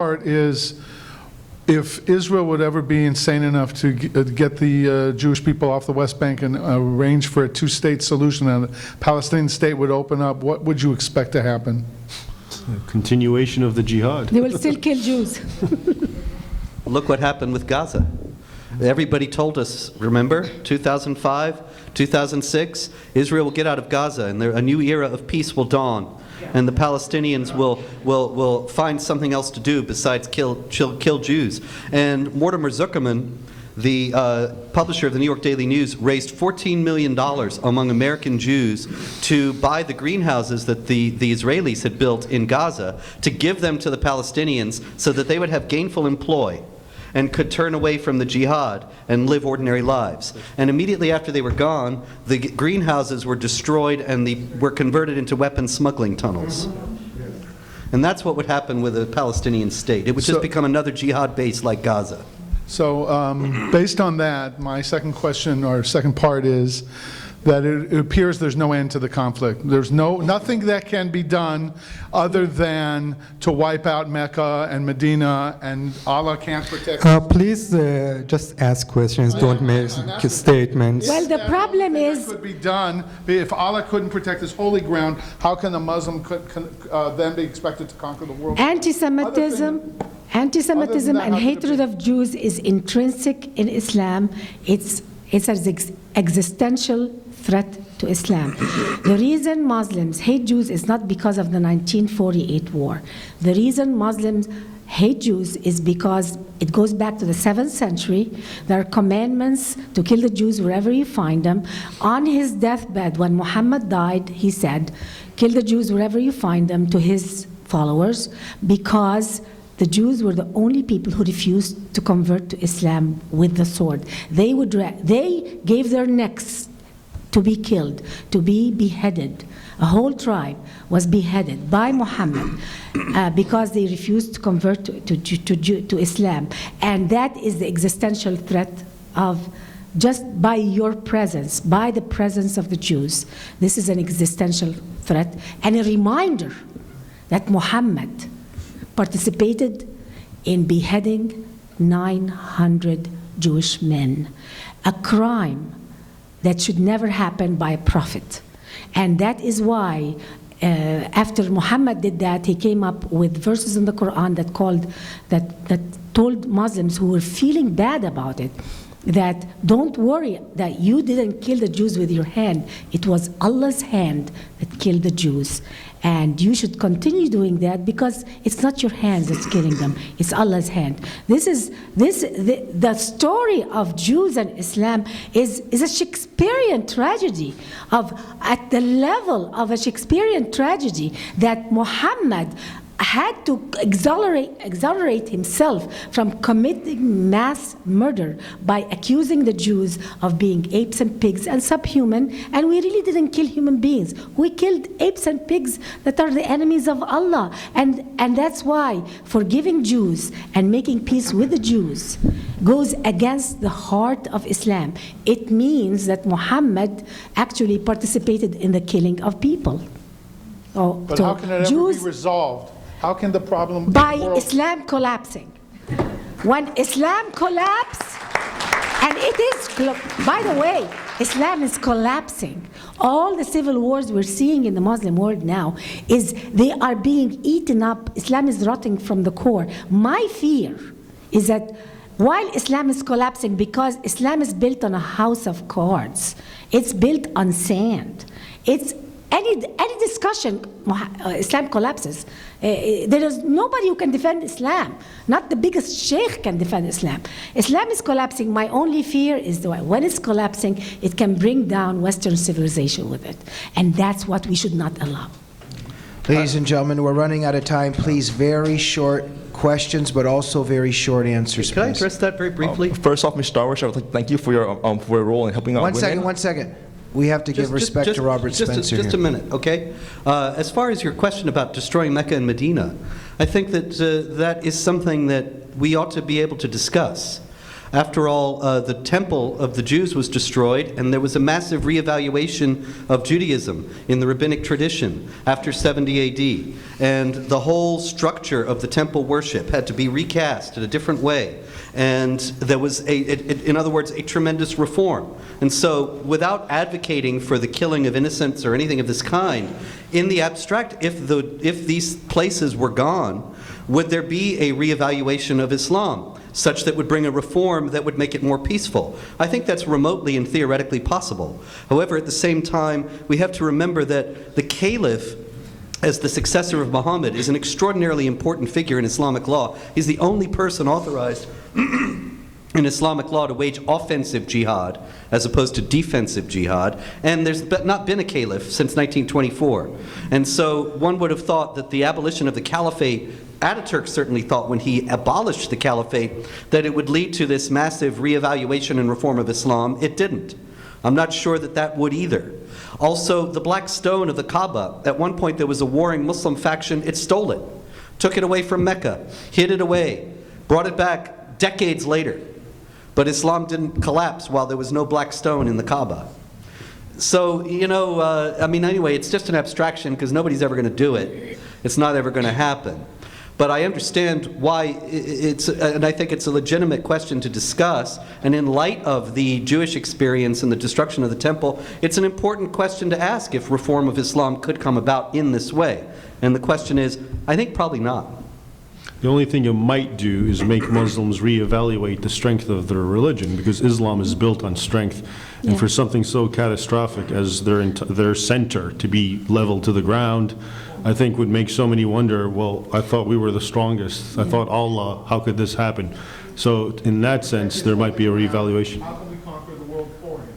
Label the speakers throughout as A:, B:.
A: part is, if Israel would ever be insane enough to get the Jewish people off the West Bank and arrange for a two-state solution and a Palestinian state would open up, what would you expect to happen?
B: A continuation of the jihad.
C: They will still kill Jews.
D: Look what happened with Gaza. Everybody told us, remember, 2005, 2006, Israel will get out of Gaza and a new era of peace will dawn. And the Palestinians will find something else to do besides kill Jews. And Mortimer Zuckerman, the publisher of the New York Daily News, raised $14 million among American Jews to buy the greenhouses that the Israelis had built in Gaza, to give them to the Palestinians so that they would have gainful employ and could turn away from the jihad and live ordinary lives. And immediately after they were gone, the greenhouses were destroyed and were converted into weapon smuggling tunnels. And that's what would happen with a Palestinian state. It would just become another jihad base like Gaza.
A: So based on that, my second question, or second part, is that it appears there's no end to the conflict. There's nothing that can be done other than to wipe out Mecca and Medina, and Allah can't protect us.
E: Please just ask questions, don't make statements.
C: Well, the problem is,
A: could be done. If Allah couldn't protect His holy ground, how can the Muslim then be expected to conquer the world?
C: anti-Semitism and hatred of Jews is intrinsic in Islam. It's an existential threat to Islam. The reason Muslims hate Jews is not because of the 1948 war. The reason Muslims hate Jews is because it goes back to the 7th century. There are commandments to kill the Jews wherever you find them. On his deathbed, when Muhammad died, he said, kill the Jews wherever you find them, to his followers, because the Jews were the only people who refused to convert to Islam with the sword. They gave their necks to be killed, to be beheaded. A whole tribe was beheaded by Muhammad because they refused to convert to Islam. And that is the existential threat of, just by your presence, by the presence of the Jews. This is an existential threat and a reminder that Muhammad participated in beheading 900 Jewish men, a crime that should never happen by a prophet. And that is why after Muhammad did that, he came up with verses in the Quran that told Muslims who were feeling bad about it, that don't worry that you didn't kill the Jews with your hand. It was Allah's hand that killed the Jews. And you should continue doing that because it's not your hands that's killing them, it's Allah's hand. The story of Jews and Islam is a Shakespearean tragedy, at the level of a Shakespearean tragedy, that Muhammad had to exonerate himself from committing mass murder by accusing the Jews of being apes and pigs and subhuman, and we really didn't kill human beings. We killed apes and pigs that are the enemies of Allah, and that's why forgiving Jews and making peace with the Jews goes against the heart of Islam. It means that Muhammad actually participated in the killing of people.
A: But how can it ever be resolved? How can the problem be
C: by Islam collapsing? When Islam collapses, and it is, by the way, Islam is collapsing. All the civil wars we're seeing in the Muslim world now they are being eaten up. Islam is rotting from the core. My fear is that while Islam is collapsing, because Islam is built on a house of cards, it's built on sand. It's any discussion, Islam collapses. There is nobody who can defend Islam. Not the biggest sheikh can defend Islam. Islam is collapsing. My only fear is that when it's collapsing, it can bring down Western civilization with it. And that's what we should not allow.
F: Ladies and gentlemen, we're running out of time. Please, very short questions, but also very short answers.
D: Can I address that very briefly?
G: First off, Mr. Darwish, I would like to thank you for your role in helping out women.
F: One second. We have to give respect to Robert Spencer
D: Just a minute, okay? As far as your question about destroying Mecca and Medina, I think that that is something that we ought to be able to discuss. After all, the temple of the Jews was destroyed, and there was a massive reevaluation of Judaism in the rabbinic tradition after 70 AD. And the whole structure of the temple worship had to be recast in a different way. And there was, in other words, a tremendous reform. And so, without advocating for the killing of innocents or anything of this kind, in the abstract, if these places were gone, would there be a reevaluation of Islam, such that would bring a reform that would make it more peaceful? I think that's remotely and theoretically possible. However, at the same time, we have to remember that the caliph, as the successor of Muhammad, is an extraordinarily important figure in Islamic law. He's the only person authorized in Islamic law to wage offensive jihad as opposed to defensive jihad, and there's not been a caliph since 1924. And so one would have thought that the abolition of the caliphate, Ataturk certainly thought when he abolished the caliphate that it would lead to this massive reevaluation and reform of Islam. It didn't. I'm not sure that that would either. Also, the Black Stone of the Kaaba, at one point there was a warring Muslim faction, it stole it, took it away from Mecca, hid it away, brought it back decades later. But Islam didn't collapse while there was no black stone in the Kaaba. So, I mean, anyway, it's just an abstraction because nobody's ever going to do it. It's not ever going to happen. But I understand why and I think it's a legitimate question to discuss. And in light of the Jewish experience and the destruction of the temple, it's an important question to ask if reform of Islam could come about in this way. And the question is, I think probably not.
B: The only thing you might do is make Muslims reevaluate the strength of their religion, because Islam is built on strength. And for something so catastrophic as their center to be leveled to the ground, I think would make so many wonder, well, I thought we were the strongest. I thought Allah, how could this happen? So in that sense, there might be a reevaluation.
A: How can we conquer the world for him?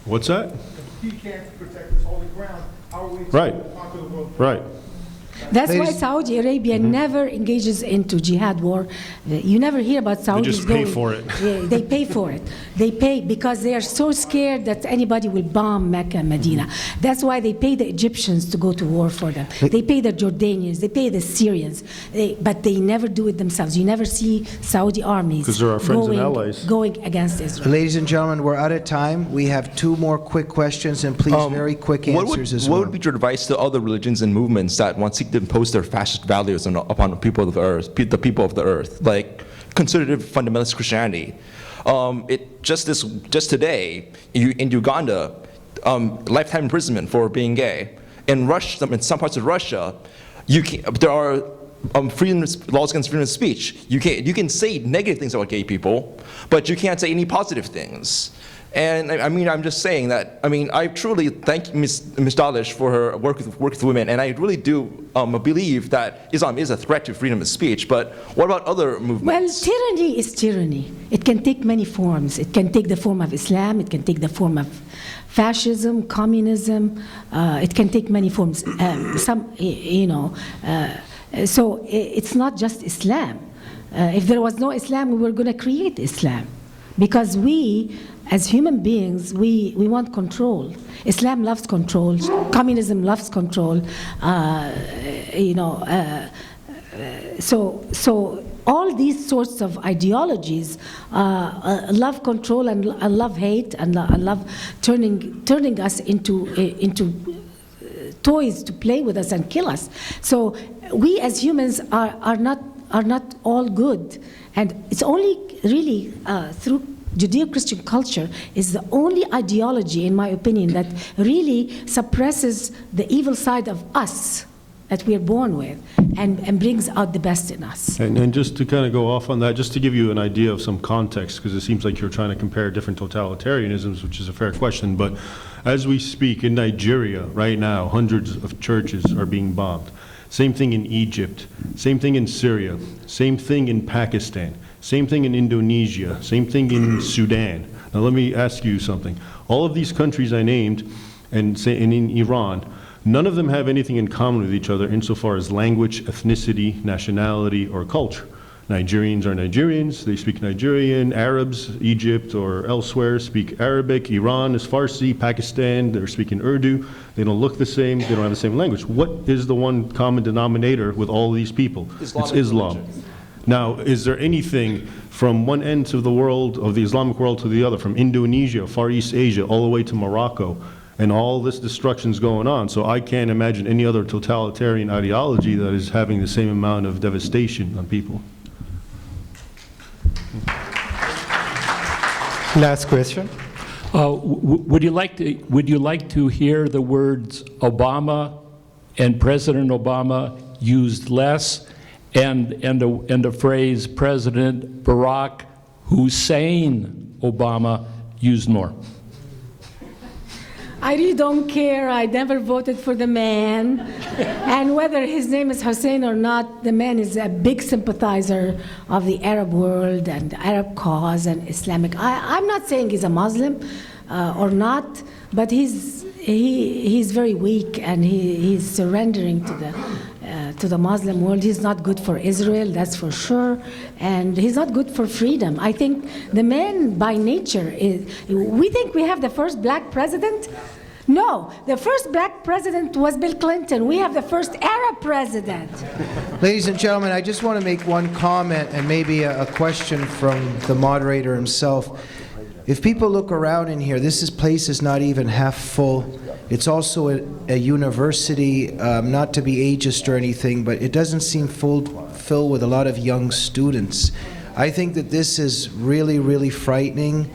B: What's that?
A: If he can't protect his holy ground, how are we
B: Right.
A: to conquer the world for him?
B: Right.
C: That's why Saudi Arabia never engages into jihad war. You never hear about Saudis
B: just pay
C: going.
B: for it.
C: Yeah, they pay for it. They pay because they are so scared that anybody will bomb Mecca and Medina. That's why they pay the Egyptians to go to war for them. They pay the Jordanians. They pay the Syrians. But they never do it themselves. You never see Saudi armies
B: 'Cause they're our friends and allies.
C: going against Israel.
F: Ladies and gentlemen, we're out of time. We have two more quick questions, and please, very quick answers as well.
G: What would be your advice to other religions and movements that want to impose their fascist values upon the people of the earth, like conservative fundamentalist Christianity? Just today, in Uganda, lifetime imprisonment for being gay. In Russia, in some parts of Russia, there are laws against freedom of speech. You can say negative things about gay people, but you can't say any positive things. And I mean, I'm just saying that, I truly thank Ms. Darwish for her work with women, and I really do believe that Islam is a threat to freedom of speech, but what about other
C: Well,
G: movements?
C: tyranny is tyranny. It can take many forms. It can take the form of Islam. It can take the form of fascism, communism. It can take many forms. So it's not just Islam. If there was no Islam, we were going to create Islam. Because we, as human beings, we want control. Islam loves control. Communism loves control. So all these sorts of ideologies love control and love hate and love turning us into toys to play with us and kill us. So we as humans are not all good, and it's only really through Judeo-Christian culture is the only ideology, in my opinion, that really suppresses the evil side of us that we are born with and brings out the best in us.
B: And just to kind of go off on that, just to give you an idea of some context, because it seems like you're trying to compare different totalitarianisms, which is a fair question, but as we speak in Nigeria right now, hundreds of churches are being bombed. Same thing in Egypt, same thing in Syria, same thing in Pakistan, same thing in Indonesia, same thing in Sudan. Now let me ask you something. All of these countries I named, and in Iran, none of them have anything in common with each other insofar as language, ethnicity, nationality, or culture. Nigerians are Nigerians, they speak Nigerian. Arabs, Egypt or elsewhere, speak Arabic. Iran is Farsi. Pakistan, they're speaking Urdu. They don't look the same, they don't have the same language. What is the one common denominator with all these people? It's Islam. Now, is there anything from one end of the world, of the Islamic world, to the other, from Indonesia, Far East Asia, all the way to Morocco, and all this destruction's going on? So I can't imagine any other totalitarian ideology that is having the same amount of devastation on people.
E: Last question.
H: Would you like to hear the words Obama and President Obama used less, and the phrase President Barack Hussein Obama used more?
C: I really don't care. I never voted for the man. And whether his name is Hussein or not, the man is a big sympathizer of the Arab world and the Arab cause and Islamic. I'm not saying he's a Muslim or not, but he's very weak, and he's surrendering to the Muslim world. He's not good for Israel, that's for sure, and he's not good for freedom. I think the man by nature is, we think we have the first black president. No, the first black president was Bill Clinton. We have the first Arab president.
F: Ladies and gentlemen, I just want to make one comment and maybe a question from the moderator himself. If people look around in here, this place is not even half full. It's also a university, not to be ageist or anything, but it doesn't seem filled with a lot of young students. I think that this is really, really frightening.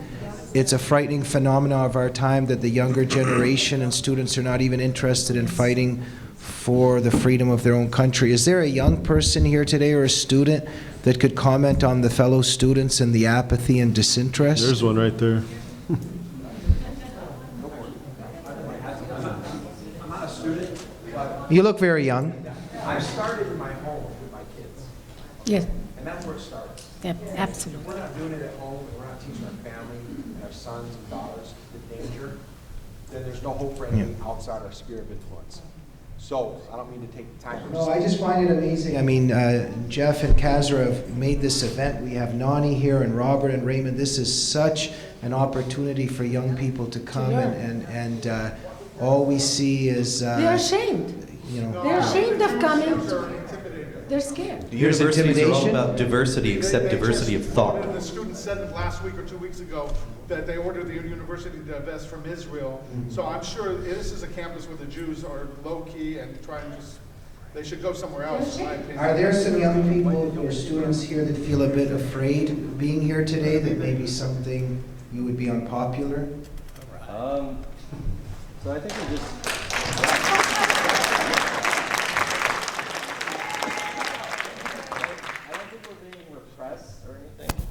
F: It's a frightening phenomenon of our time that the younger generation and students are not even interested in fighting for the freedom of their own country. Is there a young person here today or a student that could comment on the fellow students and the apathy and disinterest?
B: There's one right there.
I: I'm not a student.
F: You look very young.
I: I started in my home with my kids.
C: Yes.
I: And that's where it starts.
C: Yep, absolutely.
I: We're not doing it at home, we're not teaching our family, our sons and daughters the danger, then there's no hope for anything outside our sphere of influence. So, I don't mean to take the time.
F: No, I just find it amazing. I mean, Jeff and Kazra have made this event. We have Nonie here and Robert and Raymond. This is such an opportunity for young people to come and all we see is...
C: They're ashamed.
F: You know,
C: They're ashamed of coming. They're scared.
D: Universities are all about diversity, except diversity of thought.
A: The students said last week or 2 weeks ago that they ordered the university to divest from Israel. So I'm sure this is a campus where the Jews are low-key and trying to just, they should go somewhere else, in my opinion.
F: Are there some young people or students here that feel a bit afraid being here today, that maybe something you would be unpopular?
J: So I think we just...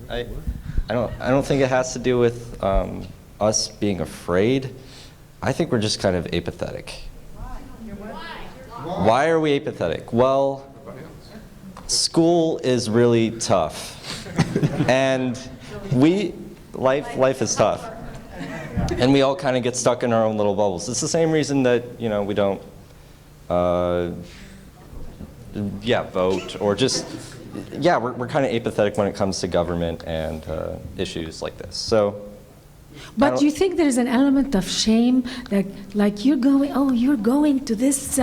J: I don't think it has to do with us being afraid. I think we're just kind of apathetic. Why are we apathetic? Well, school is really tough, and life is tough, and we all kind of get stuck in our own little bubbles. It's the same reason that we don't, vote or just. Yeah, we're kind of apathetic when it comes to government and issues like this. So,
C: but do you think there's an element of shame that, like, you're going to this,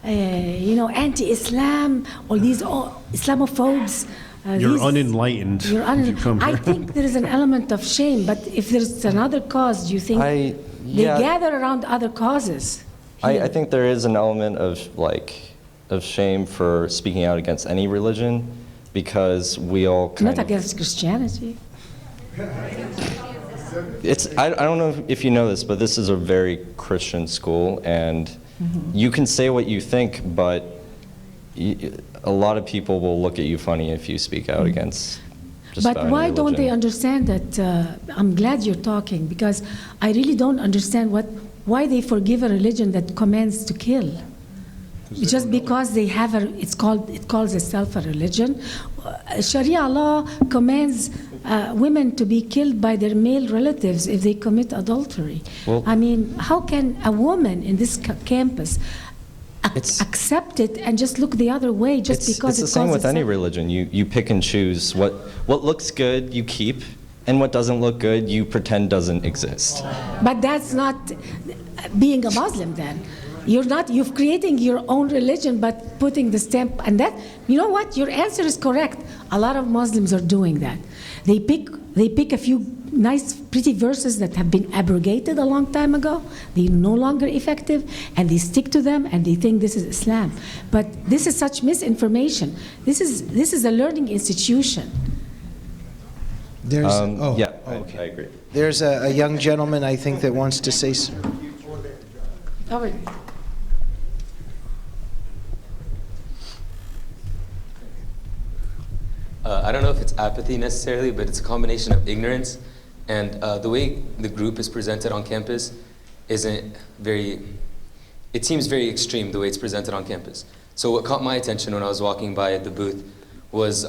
C: anti-Islam, or these Islamophobes?
B: You're unenlightened. You come here.
C: I think there is an element of shame, but if there's another cause, do you think they gather around other causes?
J: I think there is an element of shame for speaking out against any religion, because we all
C: not against Christianity.
J: I don't know if you know this, but this is a very Christian school, and you can say what you think, but a lot of people will look at you funny if you speak out against just about any
C: why
J: religion.
C: don't they understand that? I'm glad you're talking, because I really don't understand why they forgive a religion that commands to kill. Just because they have it calls itself a religion. Sharia law commands women to be killed by their male relatives if they commit adultery.
J: Well,
C: I mean, how can a woman in this campus accept it and just look the other way just because
J: it's the same with any religion. You pick and choose what looks good you keep, and what doesn't look good you pretend doesn't exist.
C: But that's not being a Muslim then. you're creating your own religion, but putting the stamp, and that, you know what, your answer is correct. A lot of Muslims are doing that. They pick a few nice, pretty verses that have been abrogated a long time ago. They're no longer effective, and they stick to them, and they think this is Islam. But this is such misinformation. This is a learning institution.
F: There's,
J: Yeah,
F: okay.
J: I agree.
F: There's a young gentleman, I think, that wants to say something.
K: I don't know if it's apathy necessarily, but it's a combination of ignorance. And the way the group is presented on campus isn't very, it seems very extreme the way it's presented on campus. So what caught my attention when I was walking by at the booth was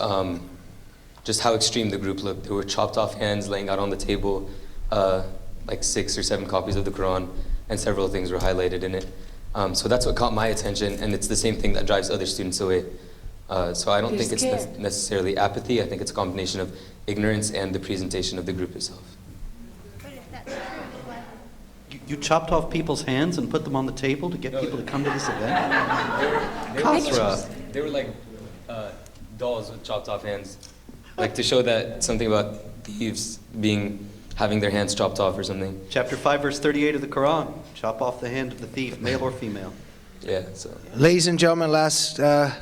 K: just how extreme the group looked. There were chopped off hands laying out on the table, like 6 or 7 copies of the Quran, and several things were highlighted in it. So that's what caught my attention, and it's the same thing that drives other students away. So I don't think it's necessarily apathy. I think it's a combination of ignorance and the presentation of the group itself.
D: You chopped off people's hands and put them on the table to get people to come to this event?
K: They were like dolls with chopped off hands, like to show that something about thieves having their hands chopped off or something.
D: Chapter 5, verse 38 of the Quran. Chop off the hand of the thief, male or female.
K: Yeah, so.
F: Ladies and gentlemen, last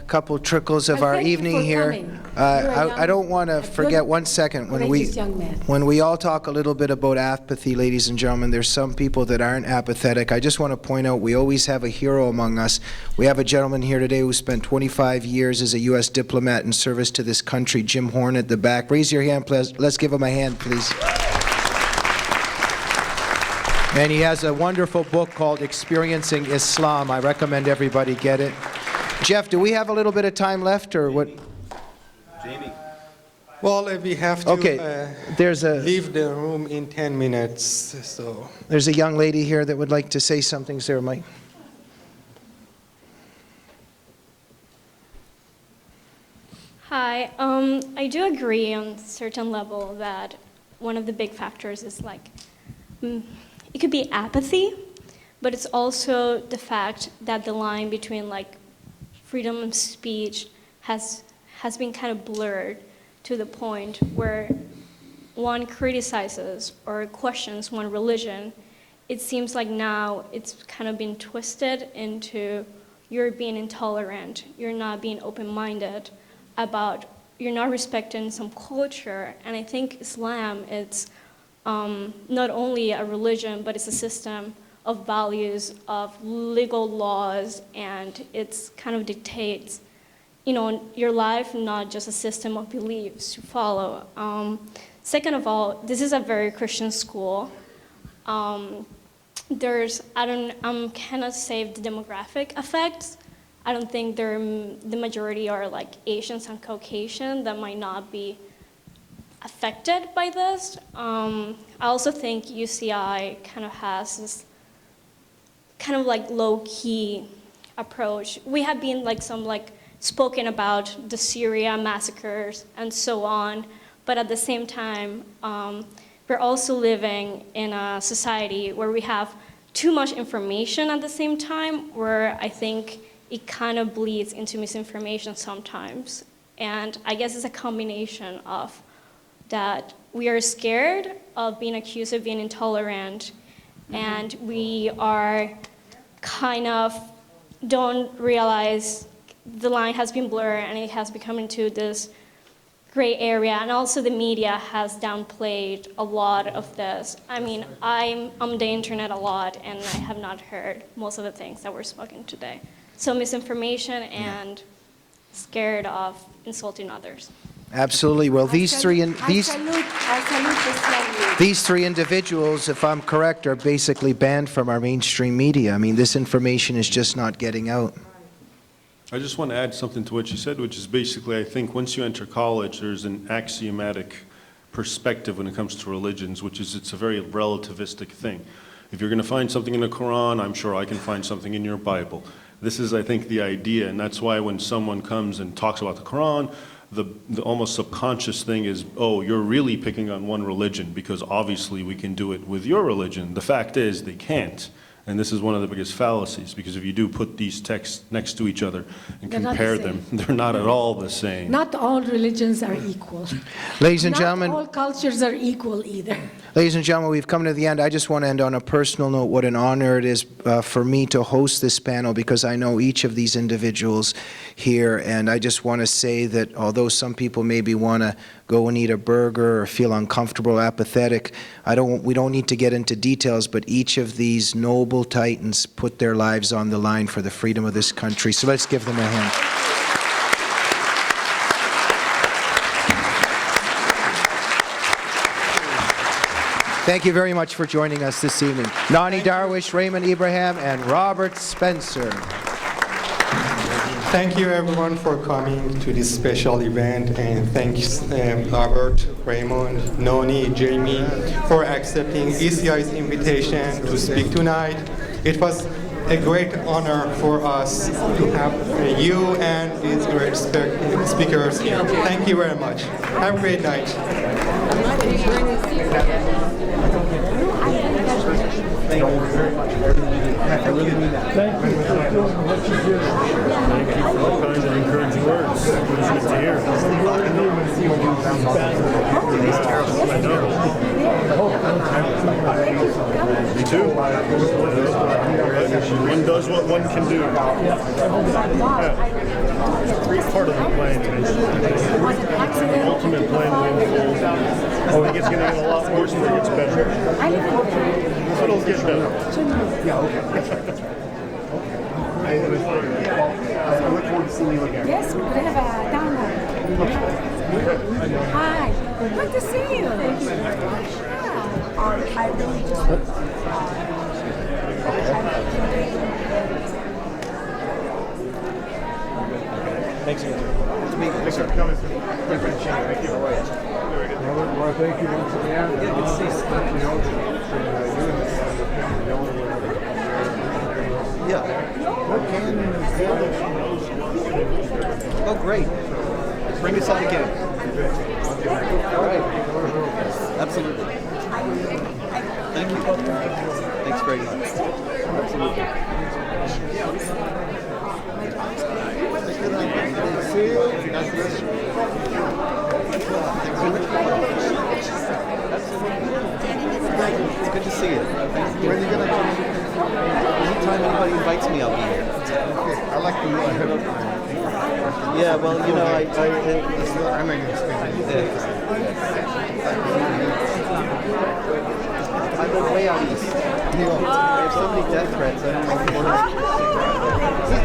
F: couple trickles of
C: Well,
F: our
C: thank you
F: evening
C: for
F: here.
C: coming.
F: I don't want to forget one second.
C: courageous young man.
F: When we all talk a little bit about apathy, ladies and gentlemen, there's some people that aren't apathetic. I just want to point out we always have a hero among us. We have a gentleman here today who spent 25 years as a U.S. diplomat in service to this country, Jim Horn at the back. Raise your hand, please. Let's give him a hand, please. And he has a wonderful book called Experiencing Islam. I recommend everybody get it. Jeff, do we have a little bit of time left, or what?
D: Jamie.
L: Well, we have to
F: leave
L: the room in 10 minutes. So
F: There's a young lady here that would like to say something, sir, Mike.
M: Hi. I do agree on a certain level that one of the big factors is it could be apathy, but it's also the fact that the line between freedom of speech has been kind of blurred to the point where one criticizes or questions one religion. It seems like now it's kind of been twisted into you're being intolerant, you're not being open-minded about, you're not respecting some culture. And I think Islam, it's not only a religion, but it's a system of values, of legal laws, and it's kind of dictates, your life, not just a system of beliefs to follow. Second of all, this is a very Christian school. I'm cannot say the demographic effects. I don't think the majority are Asians and Caucasian that might not be affected by this. I also think UCI kind of has this kind of low-key approach. We have been spoken about the Syria massacres and so on, but at the same time, we're also living in a society where we have too much information at the same time, where I think it kind of bleeds into misinformation sometimes. And I guess it's a combination of that we are scared of being accused of being intolerant, and we are kind of don't realize the line has been blurred and it has become into this gray area. And also the media has downplayed a lot of this. I mean, I'm on the internet a lot and I have not heard most of the things that were spoken today. So misinformation and scared of insulting others.
F: Absolutely. Well, these three individuals, if I'm correct, are basically banned from our mainstream media. I mean, this information is just not getting out.
B: I just want to add something to what you said, which is basically, I think once you enter college, there's an axiomatic perspective when it comes to religions, which is it's a very relativistic thing. If you're going to find something in the Quran, I'm sure I can find something in your Bible. This is, I think, the idea, and that's why when someone comes and talks about the Quran, the almost subconscious thing is, oh, you're really picking on one religion because obviously we can do it with your religion. The fact is they can't. And this is one of the biggest fallacies, because if you do put these texts next to each other and
C: They're not the
B: compare
C: same.
B: them, they're not at all the same.
C: Not all religions are equal.
F: Ladies and gentlemen,
C: Not all cultures are equal either.
F: ladies and gentlemen, we've come to the end. I just want to end on a personal note. What an honor it is for me to host this panel, because I know each of these individuals here, and I just want to say that although some people maybe want to go and eat a burger or feel uncomfortable, apathetic, we don't need to get into details, but each of these noble titans put their lives on the line for the freedom of this country. So let's give them a hand. Thank you very much for joining us this evening. Nonie Darwish, Raymond Ibrahim, and Robert Spencer.
L: Thank you everyone for coming to this special event, and thanks Robert, Raymond, Nonie, Jamie for accepting ECI's invitation to speak tonight. It was a great honor for us to have you and these great speakers. Thank you very much. Have a great night.
N: Thank you very much. I really mean that. Thank you for doing what you do. Thank you for all kinds of encouraging words. It was good to hear. I know. Me too. One does what one can do. Yeah. Part of the plan is ultimate plan will unfold. I think it's going to get a lot worse before it gets better. But it'll get better. Yeah, okay. I look forward to seeing you again.
C: Yes, we have a download. Hi, good to see you. I really just...
N: Thanks again. Thanks for coming. Thank you. Well, thank you once again. Yeah, good to see you.
D: Yeah. Oh, great. Bring us out again. All right. Absolutely. Thank you. Thanks very much. Absolutely. See you. It's good to see you. When are you going to come? Anytime anybody invites me, I'll be here. Okay. I like the head up. Yeah, well, you know, I'm not going to stay. I live way out east. I have so many death threats. I don't know if you want to...